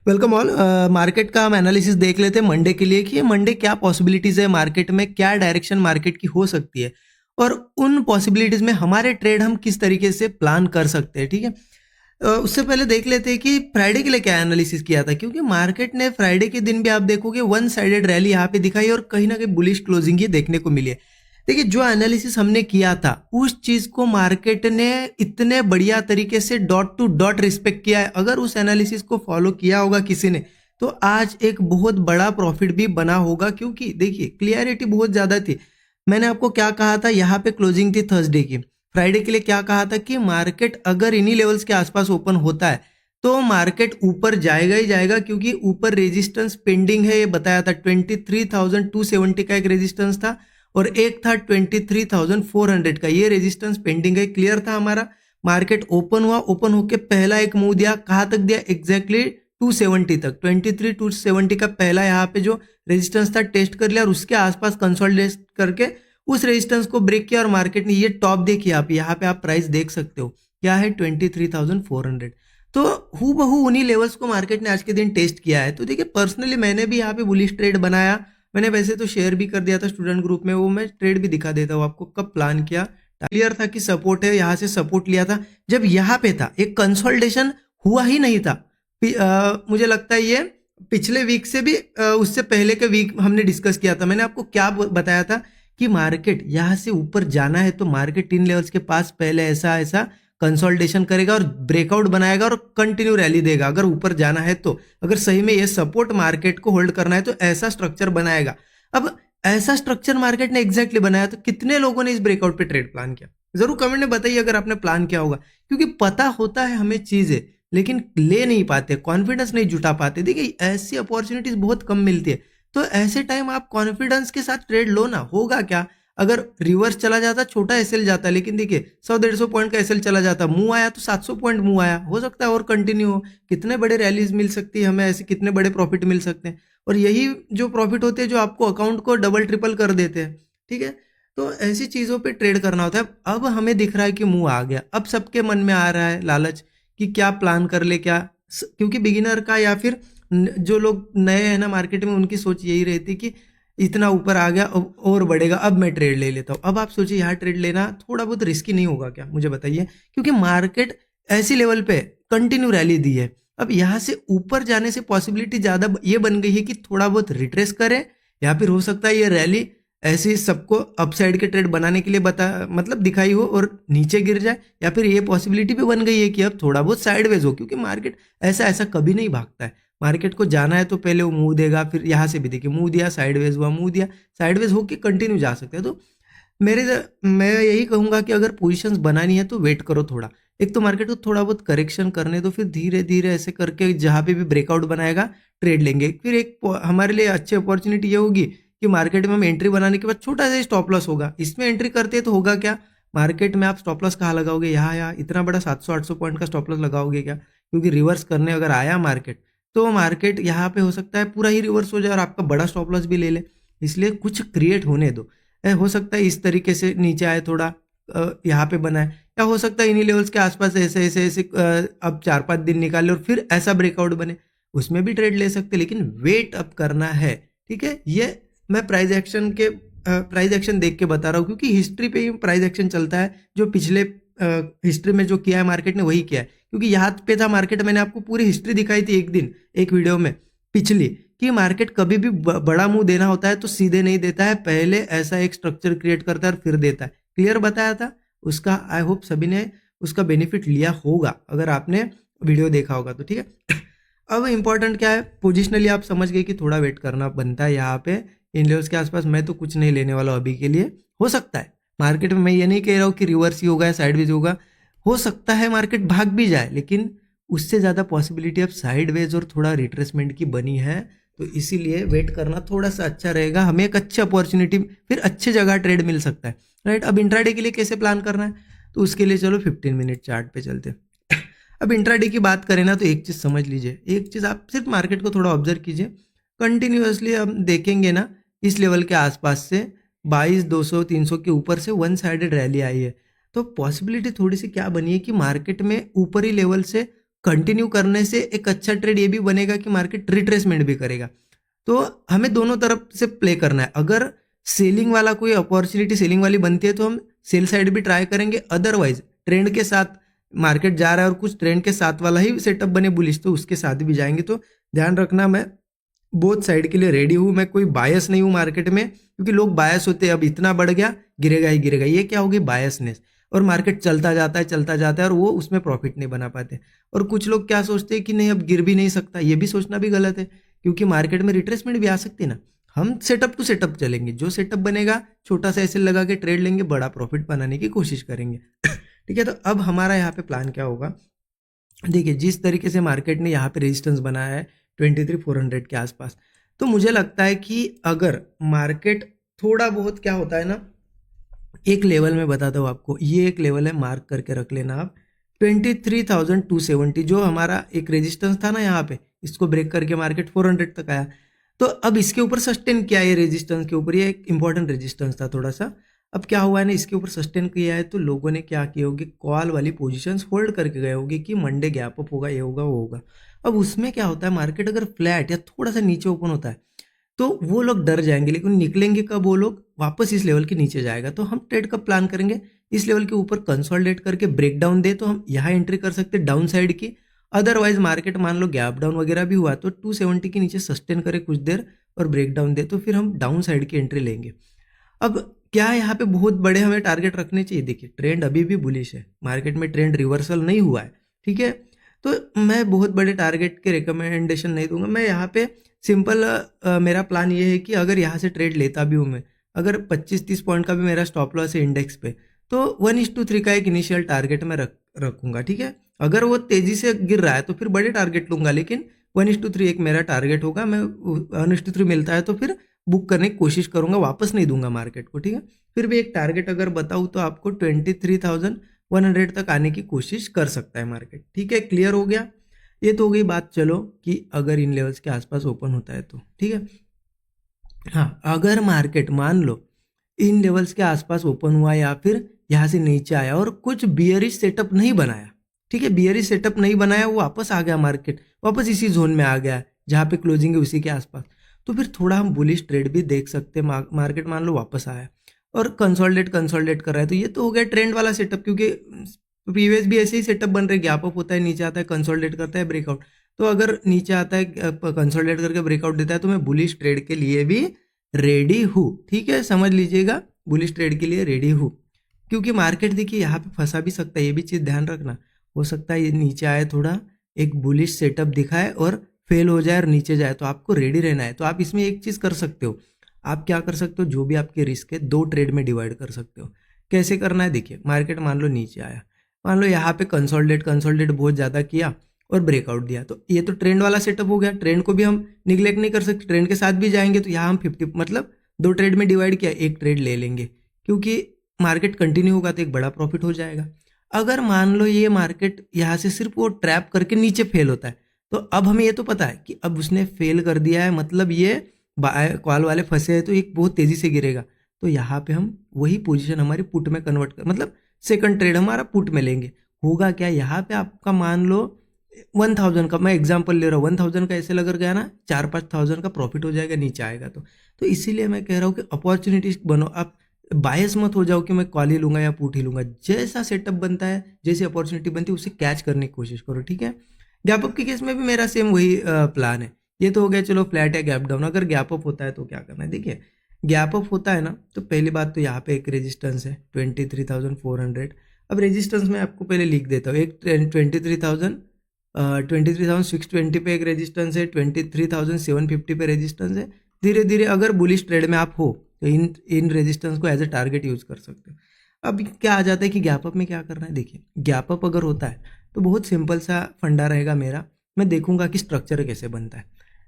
Welcome all. Market का हम analysis देख लेते हैं मंडे के लिए कि ये मंडे क्या पॉसिबिलिटीज़ है मार्केट में, क्या डायरेक्शन मार्केट की हो सकती है और उन पॉसिबिलिटीज़ में हमारे ट्रेड हम किस तरीके से प्लान कर सकते हैं। ठीक है, उससे पहले देख लेते हैं कि फ्राइडे के लिए क्या एनालिसिस किया था, क्योंकि मार्केट ने फ्राइडे के दिन भी आप देखोगे वन साइडेड रैली यहाँ पे दिखाई और कहीं ना कहीं बुलिश क्लोजिंग ये देखने को मिली है। देखिए, जो एनालिसिस हमने किया था उस चीज को मार्केट ने इतने बढ़िया तरीके से डॉट टू डॉट रिस्पेक्ट किया है। अगर उस एनालिसिस को फॉलो किया होगा किसी ने तो आज एक बहुत बड़ा प्रॉफिट भी बना होगा, क्योंकि देखिए क्लियरिटी बहुत ज्यादा थी। मैंने आपको क्या कहा था, यहाँ पे क्लोजिंग थी थर्सडे की। फ्राइडे के लिए क्या कहा था कि मार्केट अगर इन्हीं लेवल्स के आसपास ओपन होता है तो मार्केट ऊपर जाएगा ही जाएगा, क्योंकि ऊपर रेजिस्टेंस पेंडिंग है। ये बताया था 23,270 का एक रेजिस्टेंस था और एक था 23,400 का, ये रेजिस्टेंस पेंडिंग है। क्लियर था हमारा। मार्केट ओपन हुआ, ओपन होके पहला एक मूव दिया, कहाँ तक दिया, एग्जैक्टली 270 तक। 23,270 का पहला यहाँ पे जो रेजिस्टेंस था टेस्ट कर लिया और उसके आसपास कंसोलिडेट करके उस रेजिस्टेंस को ब्रेक किया और मार्केट ने ये टॉप देखी। आप यहाँ पे आप प्राइस देख सकते हो क्या है, 23,400। तो हु बहू उन्हीं लेवल्स को मार्केट ने आज के दिन टेस्ट किया है। तो देखिए, पर्सनली मैंने भी यहाँ पे बुलिश ट्रेड बनाया। मैंने वैसे तो शेयर भी कर दिया था स्टूडेंट ग्रुप में, वो मैं ट्रेड भी दिखा देता हूँ आपको कब प्लान किया। क्लियर था कि सपोर्ट है, यहाँ से सपोर्ट लिया था। जब यहाँ पे था एक कंसोलिडेशन हुआ ही नहीं था। मुझे लगता है ये पिछले वीक से भी उससे पहले के वीक हमने डिस्कस किया था। मैंने आपको क्या बताया था कि मार्केट यहाँ से ऊपर जाना है तो मार्केट इन लेवल्स के पास पहले ऐसा ऐसा कंसोलिडेशन करेगा और ब्रेकआउट बनाएगा और कंटिन्यू रैली देगा अगर ऊपर जाना है तो। अगर सही में ये सपोर्ट मार्केट को होल्ड करना है तो ऐसा स्ट्रक्चर बनाएगा। अब ऐसा स्ट्रक्चर मार्केट ने एग्जैक्टली बनाया, तो कितने लोगों ने इस ब्रेकआउट पे ट्रेड प्लान किया, जरूर कमेंट में बताइए अगर आपने प्लान किया होगा। क्योंकि पता होता है हमें चीजें, लेकिन ले नहीं पाते, कॉन्फिडेंस नहीं जुटा पाते। देखिए, ऐसी अपॉर्चुनिटीज बहुत कम मिलती है, तो ऐसे टाइम आप कॉन्फिडेंस के साथ ट्रेड लो ना। होगा क्या, अगर रिवर्स चला जाता छोटा एसएल जाता, लेकिन देखिए 100-150 पॉइंट का एसएल चला जाता, मुंह आया तो 700 पॉइंट मुंह आया, हो सकता है और कंटिन्यू हो। कितने बड़े रैलीज मिल सकती है हमें, ऐसे कितने बड़े प्रॉफिट मिल सकते हैं। और यही जो प्रॉफिट होते हैं जो आपको अकाउंट को डबल ट्रिपल कर देते हैं। ठीक है, तो ऐसी चीजों पे ट्रेड करना होता है। अब हमें दिख रहा है कि मुंह आ गया, अब सबके मन में आ रहा है लालच कि क्या प्लान कर ले क्या। क्योंकि बिगिनर का या फिर जो लोग नए हैं ना मार्केट में, उनकी सोच यही रहती कि इतना ऊपर आ गया और बढ़ेगा, अब मैं ट्रेड ले लेता हूँ। अब आप सोचिए, यहाँ ट्रेड लेना थोड़ा बहुत रिस्की नहीं होगा क्या, मुझे बताइए। क्योंकि मार्केट ऐसी लेवल पे कंटिन्यू रैली दी है। अब यहाँ से ऊपर जाने से पॉसिबिलिटी ज्यादा ये बन गई है कि थोड़ा बहुत रिट्रेस करें, या फिर हो सकता है ये रैली ऐसी सबको अपसाइड के ट्रेड बनाने के लिए मतलब दिखाई हो और नीचे गिर जाए, या फिर ये पॉसिबिलिटी भी बन गई है कि अब थोड़ा बहुत साइडवेज हो। क्योंकि मार्केट ऐसा ऐसा कभी नहीं भागता है। मार्केट को जाना है तो पहले वो मुंह देगा, फिर यहाँ से भी देखिए मुंह दिया, साइडवेज हुआ, मुंह दिया, साइडवेज होके कंटिन्यू जा सकते हैं। तो मैं यही कहूंगा कि अगर पोजीशंस बनानी है तो वेट करो थोड़ा। एक तो मार्केट को थोड़ा बहुत करेक्शन करने दो, फिर धीरे धीरे ऐसे करके जहाँ पे भी ब्रेकआउट बनाएगा ट्रेड लेंगे। फिर एक हमारे लिए अच्छी अपॉर्चुनिटी ये होगी कि मार्केट में हम एंट्री बनाने के बाद छोटा सा स्टॉप लॉस होगा। इसमें एंट्री करते हैं तो होगा क्या, मार्केट में आप स्टॉप लॉस कहाँ लगाओगे, यहाँ इतना बड़ा 700-800 पॉइंट का स्टॉप लॉस लगाओगे क्या। क्योंकि रिवर्स करने अगर आया मार्केट तो मार्केट यहाँ पे हो सकता है पूरा ही रिवर्स हो जाए और आपका बड़ा स्टॉप लॉस भी ले ले। इसलिए कुछ क्रिएट होने दो। हो सकता है इस तरीके से नीचे आए थोड़ा, यहाँ पे बना है, या हो सकता है इन्हीं लेवल्स के आसपास ऐसे ऐसे ऐसे अब 4-5 दिन निकाले और फिर ऐसा ब्रेकआउट बने, उसमें भी ट्रेड ले सकते, लेकिन वेट अप करना है। ठीक है, ये मैं प्राइस एक्शन देख के बता रहा हूँ, क्योंकि हिस्ट्री पे ही प्राइस एक्शन चलता है। जो पिछले हिस्ट्री में जो किया है मार्केट ने वही किया है। क्योंकि यहाँ पे था मार्केट, मैंने आपको पूरी हिस्ट्री दिखाई थी एक दिन एक वीडियो में पिछली, कि मार्केट कभी भी बड़ा मुंह देना होता है तो सीधे नहीं देता है, पहले ऐसा एक स्ट्रक्चर क्रिएट करता है और फिर देता है। क्लियर बताया था उसका। आई होप सभी ने उसका बेनिफिट लिया होगा अगर आपने वीडियो देखा होगा तो। ठीक है, अब इंपॉर्टेंट क्या है, पोजिशनली आप समझ गए कि थोड़ा वेट करना बनता है यहाँ पे इन लेवल्स के आसपास। मैं तो कुछ नहीं लेने वाला अभी के लिए। हो सकता है मार्केट में, मैं ये नहीं कह रहा हूँ कि रिवर्स ही होगा या साइडवेज होगा, हो सकता है मार्केट भाग भी जाए, लेकिन उससे ज़्यादा पॉसिबिलिटी अब साइडवेज और थोड़ा रिट्रेसमेंट की बनी है। तो इसीलिए वेट करना थोड़ा सा अच्छा रहेगा, हमें एक अच्छी अपॉर्चुनिटी फिर अच्छी जगह ट्रेड मिल सकता है। राइट, अब इंट्राडे के लिए कैसे प्लान करना है, तो उसके लिए चलो 15 मिनट चार्ट पे चलते हैं। अब इंट्राडे की बात करें ना, तो एक चीज़ समझ लीजिए, एक चीज़ आप सिर्फ मार्केट को थोड़ा ऑब्जर्व कीजिए। कंटिन्यूअसली हम देखेंगे ना इस लेवल के आसपास से 22,200-300 के ऊपर से वन साइडेड रैली आई है। तो पॉसिबिलिटी थोड़ी सी क्या बनी है कि मार्केट में ऊपरी लेवल से कंटिन्यू करने से एक अच्छा ट्रेड ये भी बनेगा कि मार्केट रिट्रेसमेंट भी करेगा। तो हमें दोनों तरफ से प्ले करना है। अगर सेलिंग वाला कोई अपॉर्चुनिटी सेलिंग वाली बनती है तो हम सेल साइड भी ट्राई करेंगे, अदरवाइज ट्रेंड के साथ मार्केट जा रहा है और कुछ ट्रेंड के साथ वाला ही सेटअप बने बुलिश तो उसके साथ भी जाएंगे। तो ध्यान रखना, मैं बोथ साइड के लिए रेडी हूँ, मैं कोई बायस नहीं हूँ मार्केट में, क्योंकि लोग बायस होते हैं अब इतना बढ़ गया गिरेगा ही गिरेगा, ये क्या होगी बायसनेस, और मार्केट चलता जाता है और वो उसमें प्रॉफिट नहीं बना पाते। और कुछ लोग क्या सोचते हैं कि नहीं अब गिर भी नहीं सकता, ये भी सोचना भी गलत है, क्योंकि मार्केट में रिट्रेसमेंट भी आ सकती है ना। हम सेटअप टू सेटअप चलेंगे, जो सेटअप बनेगा छोटा सा ऐसे लगा के ट्रेड लेंगे, बड़ा प्रॉफिट बनाने की कोशिश करेंगे। ठीक है, तो अब हमारा यहाँ पे प्लान क्या होगा, देखिए जिस तरीके से मार्केट ने यहाँ पे रेजिस्टेंस बनाया है 23,400 के आसपास, तो मुझे लगता है कि अगर मार्केट थोड़ा बहुत क्या होता है ना, एक लेवल में बताता हूँ आपको, ये एक लेवल है, मार्क करके रख लेना आप, 23,270 जो हमारा एक रेजिस्टेंस था ना यहाँ पे, इसको ब्रेक करके मार्केट 400 तक आया। तो अब इसके ऊपर सस्टेन किया है रेजिस्टेंस के ऊपर, ये एक इंपॉर्टेंट रेजिस्टेंस था थोड़ा सा। अब क्या हुआ है ना, इसके ऊपर सस्टेन किया है तो लोगों ने क्या किए होंगे, कॉल वाली पोजीशंस होल्ड करके गए होंगे कि मंडे गैप अप होगा, ये होगा वो होगा। अब उसमें क्या होता है, मार्केट अगर फ्लैट या थोड़ा सा नीचे ओपन होता है तो वो लोग डर जाएंगे, लेकिन निकलेंगे कब वो लोग, वापस इस लेवल के नीचे जाएगा। तो हम ट्रेड कब प्लान करेंगे, इस लेवल के ऊपर कंसोलिडेट करके ब्रेक डाउन दे तो हम यहाँ एंट्री कर सकते हैं डाउन साइड की। अदरवाइज मार्केट मान लो गैप डाउन वगैरह भी हुआ तो 270 के नीचे सस्टेन करे कुछ देर और ब्रेक डाउन दे तो फिर हम डाउन साइड की एंट्री लेंगे। अब क्या यहाँ पे बहुत बड़े हमें टारगेट रखने चाहिए, देखिए ट्रेंड अभी भी बुलिश है, मार्केट में ट्रेंड रिवर्सल नहीं हुआ है, ठीक है। तो मैं बहुत बड़े टारगेट के रिकमेंडेशन नहीं दूंगा, मैं यहाँ पे सिंपल मेरा प्लान ये है कि अगर यहाँ से ट्रेड लेता भी हूँ मैं, अगर 25-30 पॉइंट का भी मेरा स्टॉप लॉस है इंडेक्स पे, तो 1:3 का एक इनिशियल टारगेट मैं रखूंगा, ठीक है। अगर वो तेजी से गिर रहा है तो फिर बड़े टारगेट लूंगा, लेकिन 1:3 एक मेरा टारगेट होगा, मैं 1:3 मिलता है तो फिर बुक करने की कोशिश करूंगा, वापस नहीं दूंगा मार्केट को, ठीक है। फिर भी एक टारगेट अगर बताऊँ तो आपको 23,100 तक आने की कोशिश कर सकता है मार्केट, ठीक है। क्लियर हो गया, ये तो हो गई बात, चलो कि अगर इन लेवल्स के आसपास ओपन होता है तो ठीक है। हाँ, अगर मार्केट मान लो इन लेवल्स के आसपास ओपन हुआ या फिर यहाँ से नीचे आया और कुछ बियरिश सेटअप नहीं बनाया, ठीक है, बियरिश सेटअप नहीं बनाया, वो वापस आ गया मार्केट, वापस इसी जोन में आ गया जहाँ पे क्लोजिंग है उसी के आसपास, तो फिर थोड़ा हम बुलिश ट्रेड भी देख सकते हैं। मार्केट मान लो वापस आया और कंसोलिडेट कर रहा है, तो ये तो हो गया ट्रेंड वाला सेटअप, क्योंकि प्रीवियस भी ऐसे ही सेटअप बन रहे, गैप अप होता है, नीचे आता है, कंसोलिडेट करता है, ब्रेकआउट। तो अगर नीचे आता है कंसोलिडेट करके ब्रेकआउट देता है तो मैं बुलिश ट्रेड के लिए भी रेडी हूँ, ठीक है, समझ लीजिएगा, बुलिश ट्रेड के लिए रेडी हूँ। क्योंकि मार्केट देखिए यहाँ पे फंसा भी सकता है, ये भी चीज़ ध्यान रखना, हो सकता है ये नीचे आए, थोड़ा एक बुलिश सेटअप दिखाए और फेल हो जाए और नीचे जाए, तो आपको रेडी रहना है। तो आप इसमें एक चीज़ कर सकते हो, आप क्या कर सकते हो, जो भी आपके रिस्क है 2 ट्रेड में डिवाइड कर सकते हो। कैसे करना है, देखिए मार्केट मान लो नीचे आया, मान लो यहाँ पे कंसोलिडेट बहुत ज़्यादा किया और ब्रेकआउट दिया, तो ये तो ट्रेंड वाला सेटअप हो गया, ट्रेंड को भी हम निगलेक्ट नहीं कर सकते, ट्रेंड के साथ भी जाएंगे। तो यहाँ हम 50 मतलब 2 ट्रेड में डिवाइड किया, एक ट्रेड ले लेंगे, क्योंकि मार्केट कंटिन्यू होगा तो एक बड़ा प्रॉफिट हो जाएगा। अगर मान लो ये मार्केट यहाँ से सिर्फ वो ट्रैप करके नीचे फेल होता है, तो अब हमें ये तो पता है कि अब उसने फेल कर दिया है, मतलब ये कॉल वाले फंसे हैं तो एक बहुत तेज़ी से गिरेगा, तो यहाँ पे हम वही पोजीशन हमारी पुट में कन्वर्ट कर, मतलब सेकंड ट्रेड हमारा पुट में लेंगे। होगा क्या, यहाँ पे आपका मान लो 1,000 का, मैं एग्जांपल ले रहा हूँ, 1,000 का ऐसे लग गया ना, 4-5,000 का प्रॉफिट हो जाएगा नीचे आएगा तो इसीलिए मैं कह रहा हूँ कि अपॉर्चुनिटीज बनो, आप बायस मत हो जाओ कि मैं कॉल ही लूंगा या पुट ही लूंगा, जैसा सेटअप बनता है, जैसी अपॉर्चुनिटी बनती है उसे कैच करने की कोशिश करो, ठीक है। गैप अप के केस में भी मेरा सेम वही प्लान है। ये तो हो गया चलो फ्लैट या गैप डाउन, अगर गैप अप होता है तो क्या करना है, देखिए गैप अप होता है ना, तो पहली बात तो यहाँ पे एक रेजिस्टेंस है 23,400। अब रेजिस्टेंस मैं आपको पहले लिख देता हूँ, एक 23,620 पे एक रेजिस्टेंस है, 23,750 पे रेजिस्टेंस है। धीरे धीरे अगर बुलिश ट्रेड में आप हो तो इन रेजिस्टेंस को एज ए टारगेट यूज कर सकते हो। अब क्या आ जाता है कि गैप अप में क्या करना है, देखिए गैप अप अगर होता है तो बहुत सिंपल सा फंडा रहेगा मेरा, मैं देखूंगा कि स्ट्रक्चर कैसे बनता है।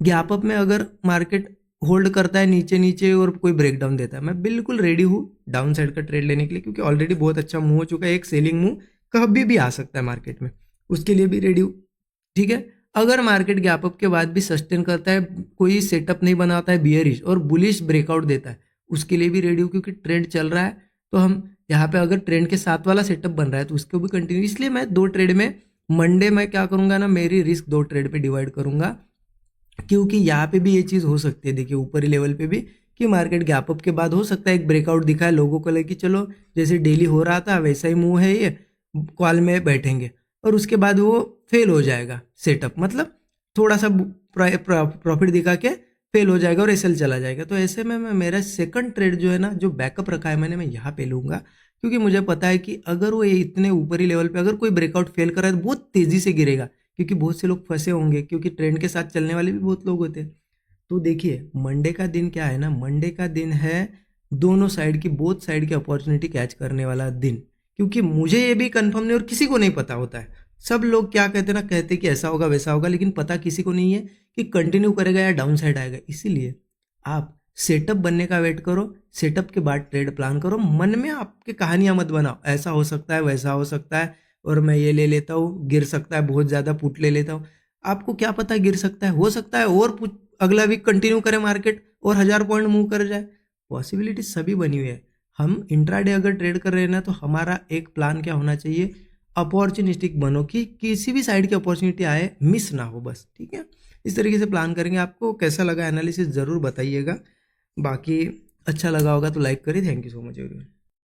गैप अप में अगर मार्केट होल्ड करता है नीचे नीचे और कोई ब्रेकडाउन देता है, मैं बिल्कुल रेडी हूँ डाउन साइड का ट्रेड लेने के लिए, क्योंकि ऑलरेडी बहुत अच्छा मूव हो चुका है, एक सेलिंग मूव कभी भी आ सकता है मार्केट में, उसके लिए भी रेडी हूँ, ठीक है। अगर मार्केट गैप अप के बाद भी सस्टेन करता है, कोई सेटअप नहीं बनाता है बियरिश और बुलिश ब्रेकआउट देता है, उसके लिए भी रेडी हूँ, क्योंकि ट्रेंड चल रहा है। तो हम यहाँ पे अगर ट्रेंड के साथ वाला सेटअप बन रहा है तो उसको भी कंटिन्यू, इसलिए मैं 2 ट्रेड में मंडे मैं क्या करूंगा ना, मेरी रिस्क 2 ट्रेड पे डिवाइड करूंगा, क्योंकि यहाँ पे भी ये चीज़ हो सकती है, देखिए ऊपरी लेवल पे भी, कि मार्केट गैप अप के बाद हो सकता है एक ब्रेकआउट दिखाए, लोगों को लगे कि चलो जैसे डेली हो रहा था वैसा ही मूव है, ये कॉल में बैठेंगे, और उसके बाद वो फेल हो जाएगा सेटअप, मतलब थोड़ा सा प्रॉफिट दिखा के फेल हो जाएगा और एसएल चला जाएगा। तो ऐसे में मैं मेरा सेकंड ट्रेड जो है ना, जो बैकअप रखा है मैंने, मैं यहाँ पे लूँगा, क्योंकि मुझे पता है कि अगर वो इतने ऊपरी लेवल पे अगर कोई ब्रेकआउट फेल कर रहा है तो बहुत तेज़ी से गिरेगा, क्योंकि बहुत से लोग फंसे होंगे, क्योंकि ट्रेंड के साथ चलने वाले भी बहुत लोग होते हैं। तो देखिए मंडे का दिन क्या है ना, मंडे का दिन है दोनों साइड की, बोथ साइड की अपॉर्चुनिटी कैच करने वाला दिन, क्योंकि मुझे ये भी कंफर्म नहीं और किसी को नहीं पता होता है। सब लोग क्या कहते हैं ना, कहते हैं कि ऐसा होगा वैसा होगा, लेकिन पता किसी को नहीं है कि कंटिन्यू करेगा या डाउन साइड आएगा। इसीलिए आप सेटअप बनने का वेट करो, सेटअप के बाद ट्रेड प्लान करो, मन में आपके कहानियां मत बनाओ, ऐसा हो सकता है वैसा हो सकता है, और मैं ये ले लेता हूँ, गिर सकता है बहुत ज़्यादा, पुट ले लेता हूँ। आपको क्या पता गिर सकता है, हो सकता है और अगला वीक कंटिन्यू करे मार्केट और 1000 पॉइंट मूव कर जाए, पॉसिबिलिटी सभी बनी हुई है। हम इंट्राडे अगर ट्रेड कर रहे हैं ना, तो हमारा एक प्लान क्या होना चाहिए, अपॉर्चुनिस्टिक बनो, कि किसी भी साइड की अपॉर्चुनिटी आए मिस ना हो बस, ठीक है। इस तरीके से प्लान करेंगे। आपको कैसा लगा एनालिसिस ज़रूर बताइएगा, बाकी अच्छा लगा होगा तो लाइक करिए। Thank you so much everyone.